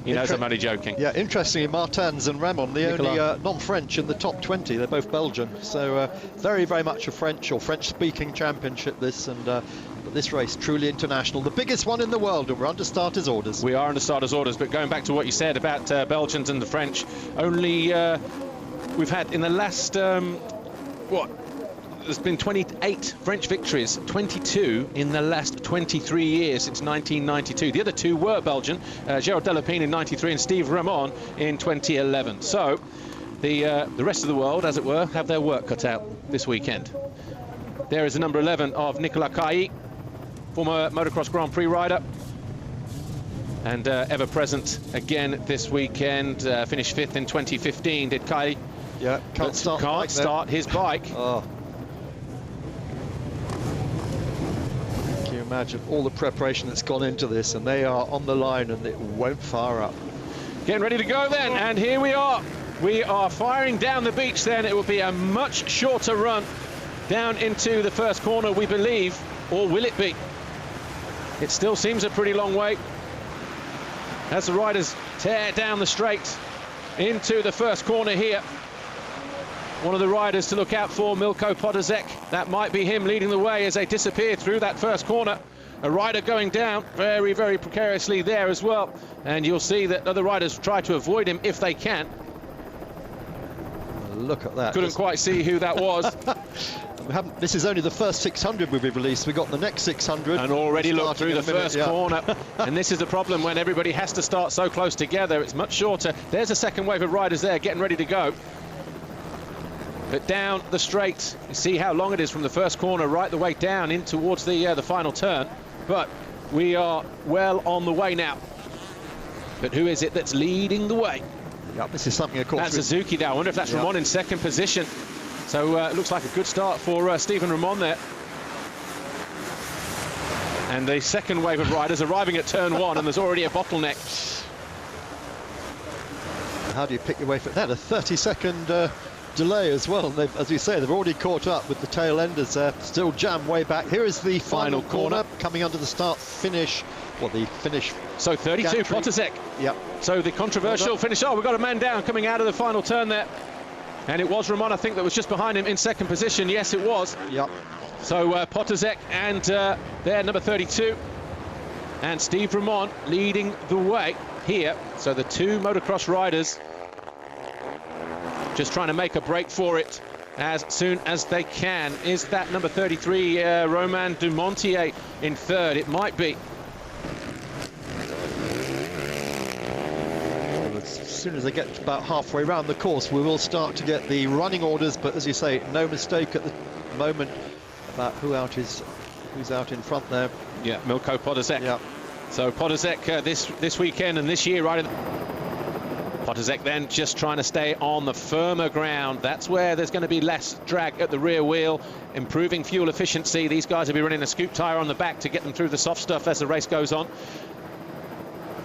he knows I'm only joking. Yeah, interestingly, Martins and Ramon, the only non-French in the top 20. They're both Belgian, so very, very much a French or French-speaking championship. This but this race truly international, the biggest one in the world, and we're under starters' orders. We are under starters' orders, but going back to what you said about Belgians and the French, only we've had in the last there's been 28 French victories, 22 in the last 23 years since 1992. The other two were Belgian, Gerald Delapine in 93 and Steve Ramon in 2011. So the rest of the world, as it were, have their work cut out this weekend. There is the number 11 of Nicolas Cailly, former motocross Grand Prix rider, and ever present again this weekend. Finished 5th in 2015, did Cailly. Yeah, can't start his bike. Oh. Can you imagine all the preparation that's gone into this, and they are on the line and it won't fire up. Getting ready to go then, and here we are. We are firing down the beach then. It will be a much shorter run down into the first corner, we believe, or will it be? It still seems a pretty long way as the riders tear down the straight into the first corner here. One of the riders to look out for, Milko Podozek. That might be him leading the way as they disappear through that first corner. A rider going down very, very precariously there as well. And you'll see that other riders try to avoid him if they can. Look at that. Couldn't quite see who that was. This is only the first 600 we've released. We've got the next 600. And already looked through the first corner. And this is the problem when everybody has to start so close together. It's much shorter. There's a second wave of riders there getting ready to go. But down the straight, you see how long it is from the first corner right the way down in towards the final turn. But we are well on the way now. But who is it that's leading the way? Yeah, this is something, of course. That's Suzuki there. I wonder if that's Ramon in second position. So it looks like a good start for Stephen Ramon there. And the second wave of riders arriving at turn 1, and there's already a bottleneck. How do you pick your way for that? A 30-second delay as well. And as you say, they've already caught up with the tail enders there. Still jammed way back. Here is the final corner coming under the start-finish. Well, the finish. So 32, Podozek. Yep. So the controversial finish. Oh, we've got a man down coming out of the final turn there. And it was Ramon, I think, that was just behind him in second position. Yes, it was. Yep. So Podozek and there, number 32. And Steve Ramon leading the way here. So the two motocross riders just trying to make a break for it as soon as they can. Is that number 33, Romain Dumontier, in third? It might be. As soon as they get about halfway around the course, we will start to get the running orders, but as you say, no mistake at the moment about who's out in front there. Yeah, Milko Podozek. Yeah. So Podozek this weekend and this year riding. Podozek then just trying to stay on the firmer ground. That's where there's going to be less drag at the rear wheel, improving fuel efficiency. These guys will be running a scoop tyre on the back to get them through the soft stuff as the race goes on.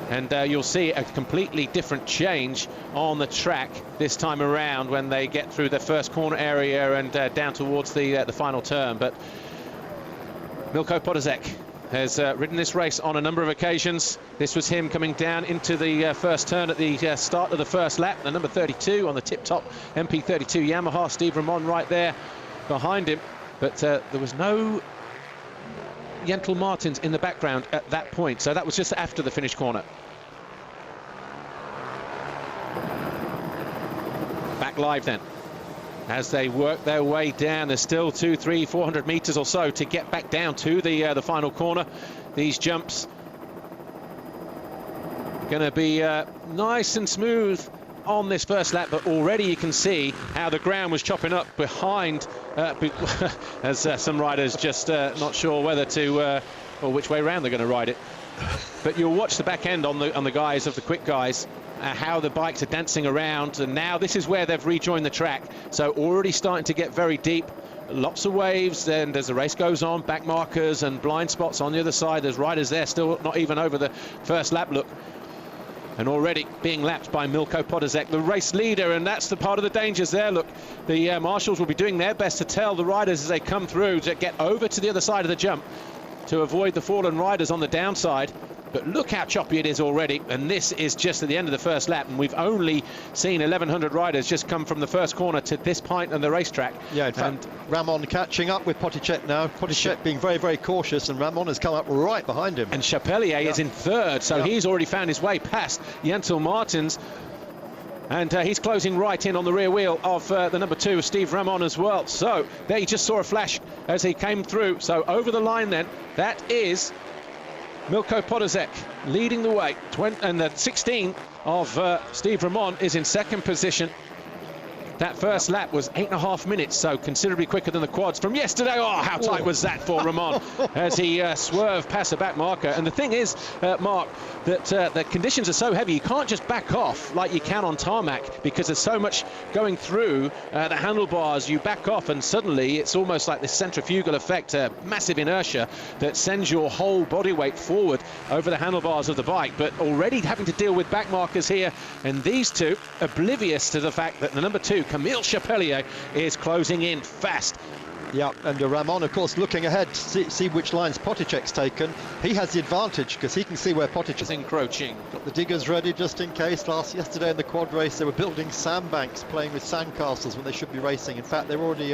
And you'll see a completely different change on the track this time around when they get through the first corner area and down towards the final turn. But Milko Podozek has ridden this race on a number of occasions. This was him coming down into the first turn at the start of the first lap. The number 32 on the tip-top MP32 Yamaha, Steve Ramon right there behind him. But there was no Jentel Martins in the background at that point, so that was just after the finish corner. Back live then as they work their way down. There's still 200, 300, 400 meters or so to get back down to the final corner. These jumps going to be nice and smooth on this first lap, but already you can see how the ground was chopping up behind as some riders just not sure whether to or which way around they're going to ride it. But you'll watch the back end on the guys of the quick guys, how the bikes are dancing around, and now this is where they've rejoined the track, so already starting to get very deep. Lots of waves, and as the race goes on, back markers and blind spots on the other side. There's riders there still not even over the first lap, look, and already being lapped by Milko Podozek, the race leader, and that's the part of the dangers there. Look, the marshals will be doing their best to tell the riders as they come through to get over to the other side of the jump to avoid the fallen riders on the downside. But look how choppy it is already, and this is just at the end of the first lap, and we've only seen 1,100 riders just come from the first corner to this point on the racetrack. Yeah, in fact, Ramon catching up with Poticek now. Poticek being very, very cautious, and Ramon has come up right behind him. And Chapelier is in third, so he's already found his way past Jentel Martens. And he's closing right in on the rear wheel of the number 2, Steve Ramon, as well. So there you just saw a flash as he came through. So over the line then, that is Milko Podolzek leading the way. And the 16 of Steve Ramon is in second position. That first lap was 8.5 minutes, so considerably quicker than the quads from yesterday. Oh, how tight was that for Ramon as he swerved past the back marker. And the thing is, Mark, that the conditions are so heavy, you can't just back off like you can on tarmac because there's so much going through the handlebars. You back off and suddenly it's almost like this centrifugal effect, massive inertia that sends your whole body weight forward over the handlebars of the bike. But already having to deal with back markers here, and these two oblivious to the fact that the number 2, Camille Chapelier, is closing in fast. Yeah, and Ramon, of course, looking ahead to see which lines Poticek's taken. He has the advantage because he can see where Poticek is encroaching. Got the diggers ready just in case. Yesterday in the quad race, they were building sandbanks, playing with sandcastles when they should be racing. In fact, they're already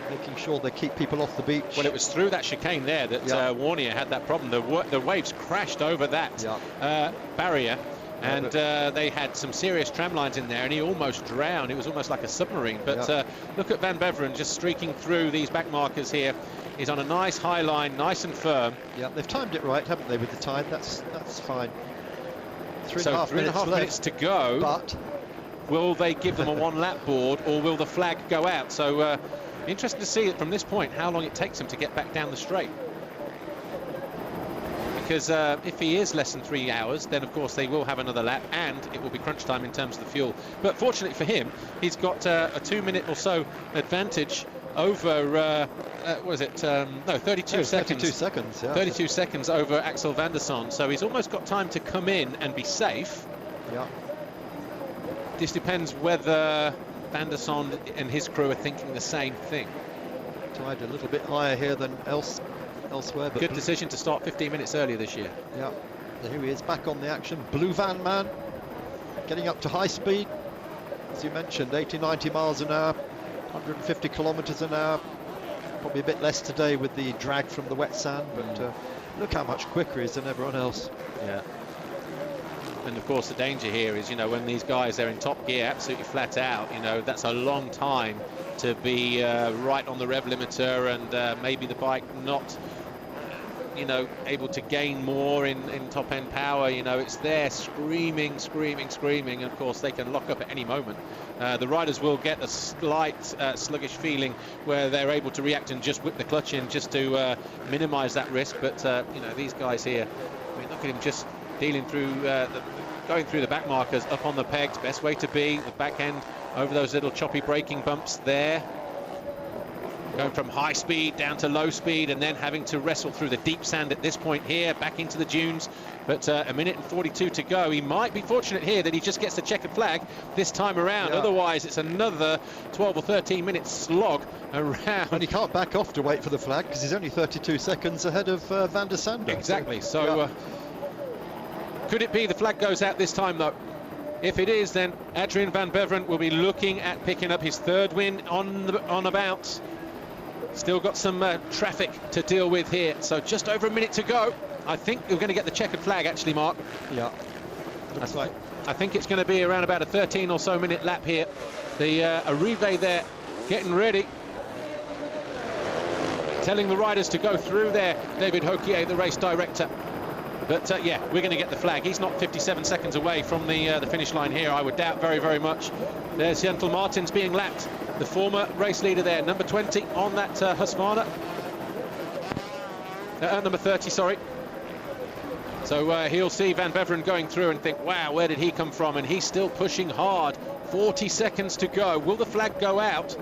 making sure they keep people off the beach. Well, it was through that chicane there that Warnier had that problem. The waves crashed over that barrier. And they had some serious tram lines in there, and he almost drowned. It was almost like a submarine. But look at Van Beveren just streaking through these back markers here. He's on a nice high line, nice and firm. Yeah, they've timed it right, haven't they, with the time? That's fine. 3.5 minutes to go. But will they give them a one-lap board, or will the flag go out? So interesting to see from this point how long it takes him to get back down the straight. Because if he is less than 3 hours, then of course they will have another lap, and it will be crunch time in terms of the fuel. But fortunately for him, he's got a 2-minute or so advantage over, what is it? No, 32 seconds. 32 seconds, yeah. 32 seconds over Axel van der Son. So he's almost got time to come in and be safe. Yeah. This depends whether van der Son and his crew are thinking the same thing. Tide a little bit higher here than elsewhere. But good decision to start 15 minutes earlier this year. Yeah, here he is back on the action. Blue Van Man getting up to high speed, as you mentioned, 80-90 miles an hour, 150 kilometers an hour. Probably a bit less today with the drag from the wet sand, but look how much quicker he is than everyone else. Yeah. And of course the danger here is, you know, when these guys are in top gear absolutely flat out, you know, that's a long time to be right on the rev limiter, and maybe the bike not, you know, able to gain more in top end power. You know, it's there screaming, and of course they can lock up at any moment. The riders will get a slight sluggish feeling where they're able to react and just whip the clutch in just to minimize that risk. But you know, these guys here, I mean, look at him just dealing through going through the back markers, up on the pegs. Best way to be, the back end over those little choppy braking bumps there. Going from high speed down to low speed, and then having to wrestle through the deep sand at this point here, back into the dunes. But 1 minute and 42 to go. He might be fortunate here that he just gets the checkered flag this time around. Otherwise, it's another 12 or 13 minute slog around. And he can't back off to wait for the flag because he's only 32 seconds ahead of Van der Sande. Exactly. So could it be the flag goes out this time, though? If it is, then Adrian van Beveren will be looking at picking up his 3rd win on about. Still got some traffic to deal with here, so just over 1 minute to go. I think we're going to get the checkered flag, actually, Mark. Yeah, looks like. I think it's going to be around about a 13 or so minute lap here. The Arrive there getting ready, telling the riders to go through there. David Hokier, the race director. But yeah, we're going to get the flag. He's not 57 seconds away from the finish line here, I would doubt very, very much. There's Jentel Martens being lapped, the former race leader there, number 20 on that Husqvarna. Number 30, sorry. So he'll see Van Beveren going through and think, wow, where did he come from? And he's still pushing hard. 40 seconds to go. Will the flag go out?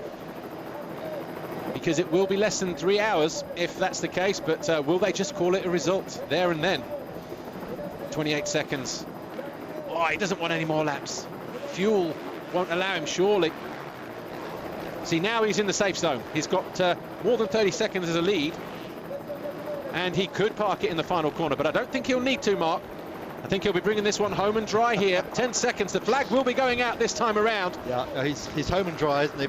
Because it will be less than 3 hours if that's the case, but will they just call it a result there and then? 28 seconds. Oh, he doesn't want any more laps. Fuel won't allow him, surely. See, now he's in the safe zone. He's got more than 30 seconds as a lead. and he could park it in the final corner, but I don't think he'll need to, Mark. I think he'll be bringing this one home and dry here. 10 seconds, the flag will be going out this time around. Yeah, he's home and dry, isn't he?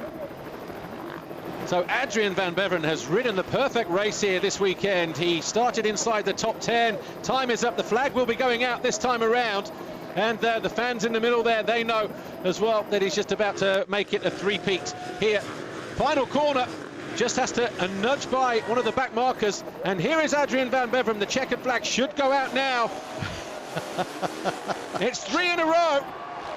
So Adrian van Beveren has ridden the perfect race here this weekend. He started inside the top 10. Time is up, the flag will be going out this time around. And the fans in the middle there, they know as well that he's just about to make it a three-peat here. Final corner, just has to nudge by one of the back markers. And here is Adrian van Beveren. The checkered flag should go out now. It's 3 in a row.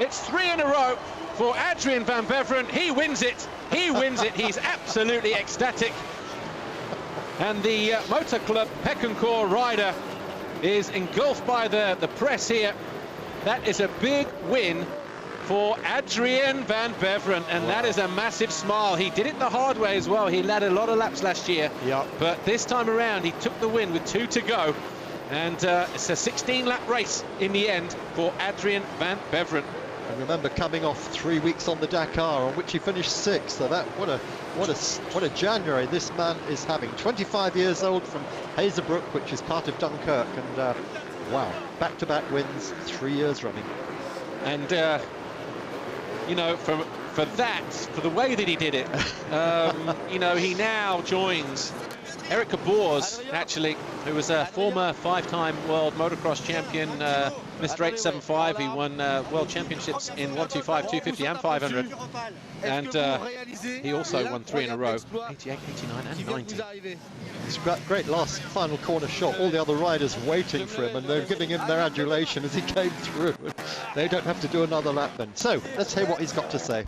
It's 3 in a row for Adrian van Beveren. He wins it. He wins it. He's absolutely ecstatic. And the Motor Club Peckencore rider is engulfed by the press here. That is a big win for Adrian van Beveren, and that is a massive smile. He did it the hard way as well. He led a lot of laps last year, but this time around he took the win with 2 to go, and it's a 16-lap race in the end for Adrian van Beveren. And remember, coming off 3 weeks on the Dakar, on which he finished 6th. So that what a January this man is having. 25 years old from Hazebrook, which is part of Dunkirk, and wow, back-to-back wins, 3 years running. And you know, for the way that he did it, you know, he now joins Eric Cabors, actually, who was a former 5-time world motocross champion, Mr. 875. He won world championships in 125, 250 and 500. And he also won 3 in a row, 88, 89 and 90. It's a great last final corner shot. All the other riders waiting for him, and they're giving him their adulation as he came through. They don't have to do another lap then. So let's hear what he's got to say.